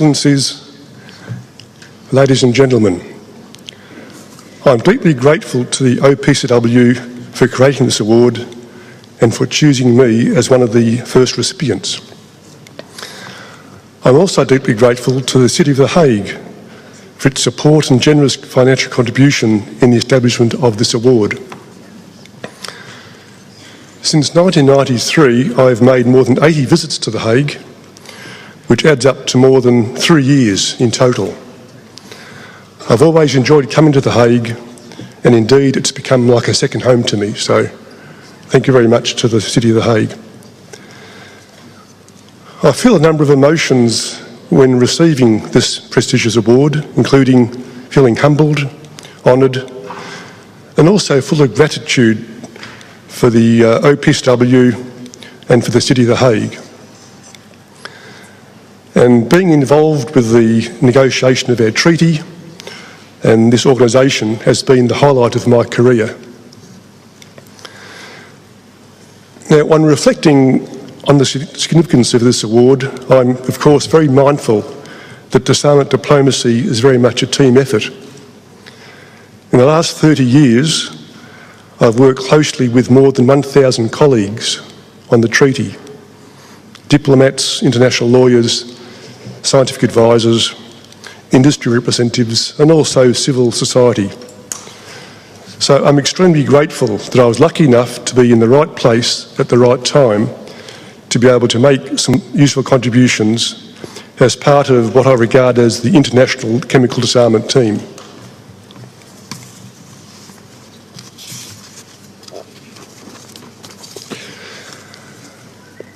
Excellencies, ladies and gentlemen, I'm deeply grateful to the OPCW for creating this award and for choosing me as one of the first recipients. I'm also deeply grateful to the City of The Hague for its support and generous financial contribution in the establishment of this award. Since 1993, I have made more than 80 visits to The Hague, which adds up to more than 3 years in total. I've always enjoyed coming to The Hague, and indeed it's become like a second home to me, so thank you very much to the City of The Hague. I feel a number of emotions when receiving this prestigious award, including feeling humbled, honoured, and also full of gratitude for the OPCW and for the City of The Hague. And being involved with the negotiation of our treaty and this organisation has been the highlight of my career. Now, when reflecting on the significance of this award, I'm of course very mindful that disarmament diplomacy is very much a team effort. In the last 30 years, I've worked closely with more than 1,000 colleagues on the treaty, diplomats, international lawyers, scientific advisors, industry representatives, and also civil society. So I'm extremely grateful that I was lucky enough to be in the right place at the right time to be able to make some useful contributions as part of what I regard as the International Chemical Disarmament Team.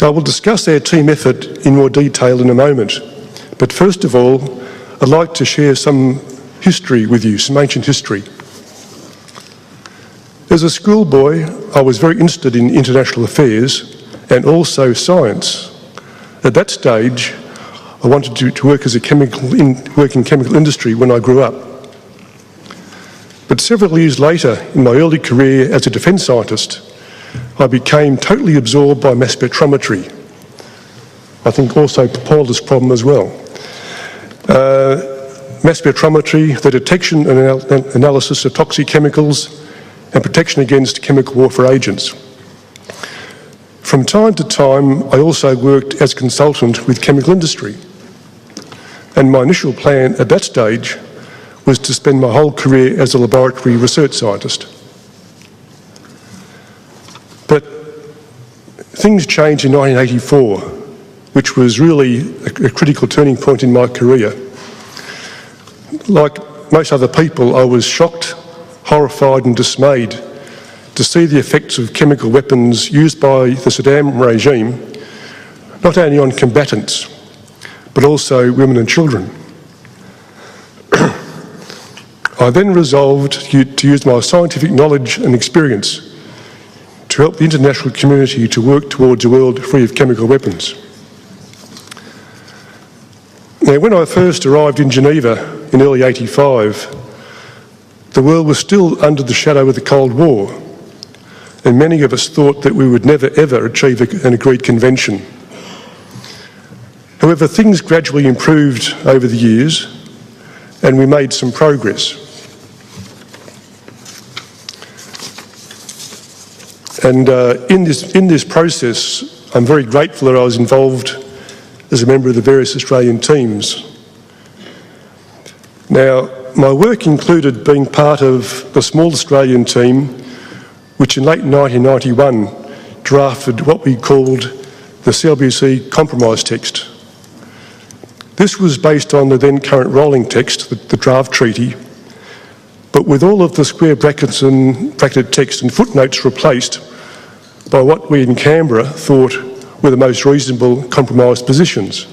I will discuss our team effort in more detail in a moment, but first of all, I'd like to share some history with you, some ancient history. As a schoolboy, I was very interested in international affairs and also science. At that stage, I wanted to work as work in chemical industry when I grew up. But several years later, in my early career as a defence scientist, I became totally absorbed by mass spectrometry. I think also Paula's problem as well. Mass spectrometry, the detection and analysis of toxic chemicals, and protection against chemical warfare agents. From time to time, I also worked as a consultant with chemical industry. And my initial plan at that stage was to spend my whole career as a laboratory research scientist. But things changed in 1984, which was really a critical turning point in my career. Like most other people, I was shocked, horrified and dismayed to see the effects of chemical weapons used by the Saddam regime, not only on combatants, but also women and children. I then resolved to use my scientific knowledge and experience to help the international community to work towards a world free of chemical weapons. Now, when I first arrived in Geneva in early '85, the world was still under the shadow of the Cold War, and many of us thought that we would never ever achieve an agreed convention. However, things gradually improved over the years, and we made some progress. And in this process, I'm very grateful that I was involved as a member of the various Australian teams. Now, my work included being part of the small Australian team, which in late 1991 drafted what we called the CLBC Compromise Text. This was based on the then current rolling text, the draft treaty, but with all of the square brackets and bracketed text and footnotes replaced by what we in Canberra thought were the most reasonable compromise positions.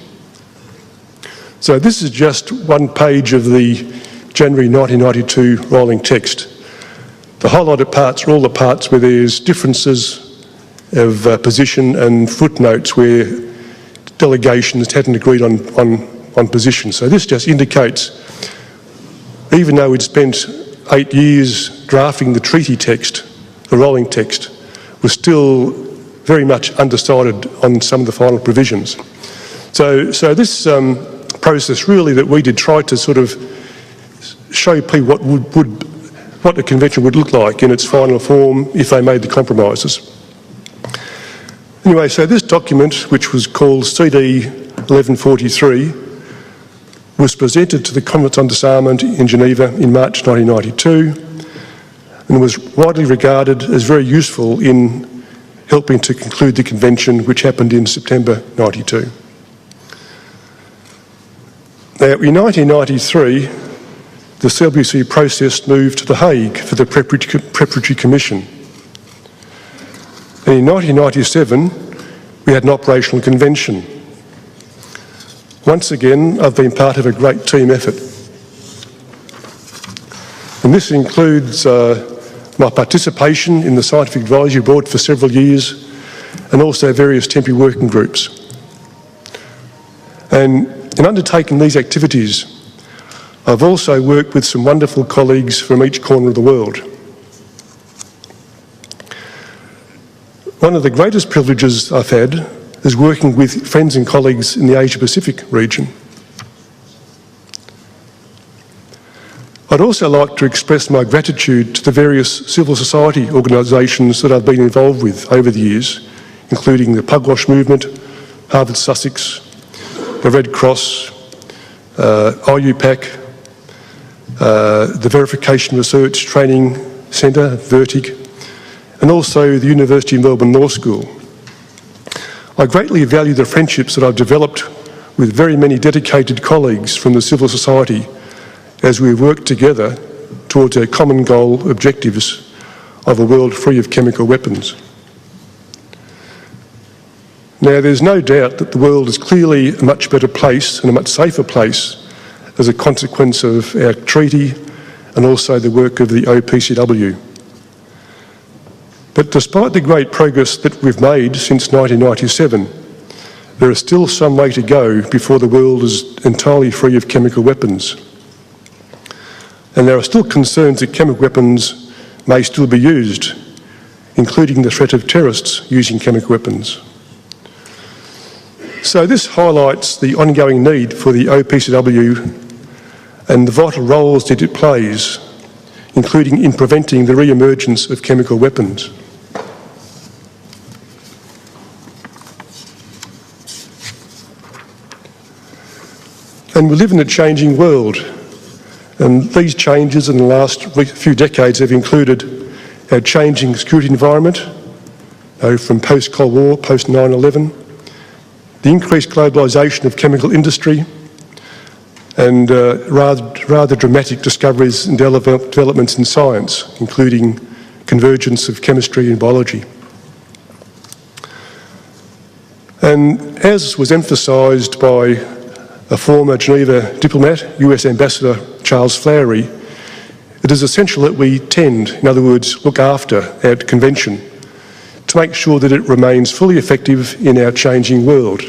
So this is just one page of the January 1992 rolling text. The highlighted parts are all the parts where there's differences of position and footnotes where delegations hadn't agreed on position. So this just indicates, even though we'd spent 8 years drafting the treaty text, the rolling text, was still very much undecided on some of the final provisions. So this process really that we did try to sort of show people what the convention would look like in its final form if they made the compromises. Anyway, so this document, which was called CD 1143, was presented to the Conference on Disarmament in Geneva in March 1992 and was widely regarded as very useful in helping to conclude the convention, which happened in September 92. Now, in 1993, the CLBC process moved to The Hague for the Preparatory Commission. And in 1997, we had an operational convention. Once again, I've been part of a great team effort. And this includes my participation in the Scientific Advisory Board for several years and also various temporary working groups. And in undertaking these activities, I've also worked with some wonderful colleagues from each corner of the world. One of the greatest privileges I've had is working with friends and colleagues in the Asia-Pacific region. I'd also like to express my gratitude to the various civil society organisations that I've been involved with over the years, including the Pugwash Movement, Harvard Sussex, the Red Cross, IUPAC, the Verification Research Training Centre, VERTIC, and also the University of Melbourne Law School. I greatly value the friendships that I've developed with very many dedicated colleagues from the civil society as we work together towards our common goal objectives of a world free of chemical weapons. Now, there's no doubt that the world is clearly a much better place and a much safer place as a consequence of our treaty and also the work of the OPCW. But despite the great progress that we've made since 1997, there is still some way to go before the world is entirely free of chemical weapons. And there are still concerns that chemical weapons may still be used, including the threat of terrorists using chemical weapons. So this highlights the ongoing need for the OPCW and the vital roles that it plays, including in preventing the re-emergence of chemical weapons. And we live in a changing world, and these changes in the last few decades have included our changing security environment, from post-Cold War, post-9/11, the increased globalisation of chemical industry, and rather dramatic discoveries and developments in science, including convergence of chemistry and biology. And as was emphasised by a former Geneva diplomat, US Ambassador Charles Flowery, it is essential that we tend, in other words, look after our convention to make sure that it remains fully effective in our changing world.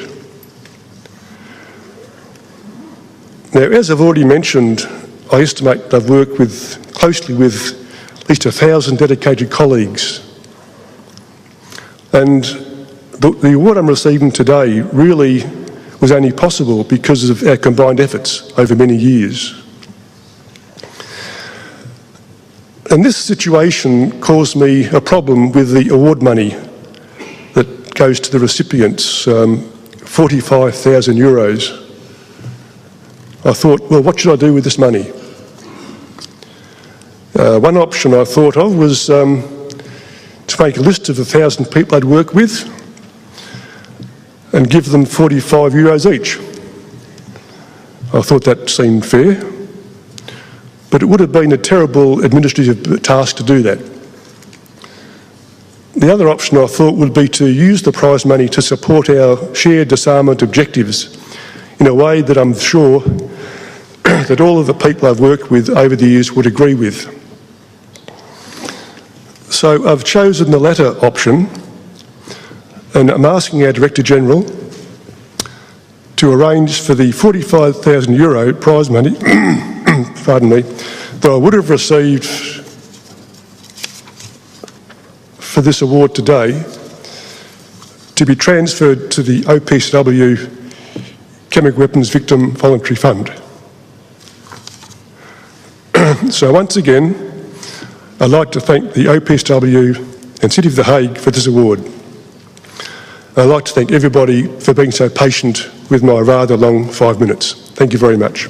Now, as I've already mentioned, I estimate that I've worked closely with at least 1,000 dedicated colleagues. And the award I'm receiving today really was only possible because of our combined efforts over many years. And this situation caused me a problem with the award money that goes to the recipients, €45,000. I thought, well, what should I do with this money? One option I thought of was to make a list of 1,000 people I'd work with and give them €45 each. I thought that seemed fair, but it would have been a terrible administrative task to do that. The other option I thought would be to use the prize money to support our shared disarmament objectives in a way that I'm sure that all of the people I've worked with over the years would agree with. So I've chosen the latter option, and I'm asking our Director General to arrange for the €45,000 prize money pardon me, that I would have received for this award today to be transferred to the OPCW Chemical Weapons Victim Voluntary Fund. So once again, I'd like to thank the OPSW and City of The Hague for this award. I'd like to thank everybody for being so patient with my rather long 5 minutes. Thank you very much.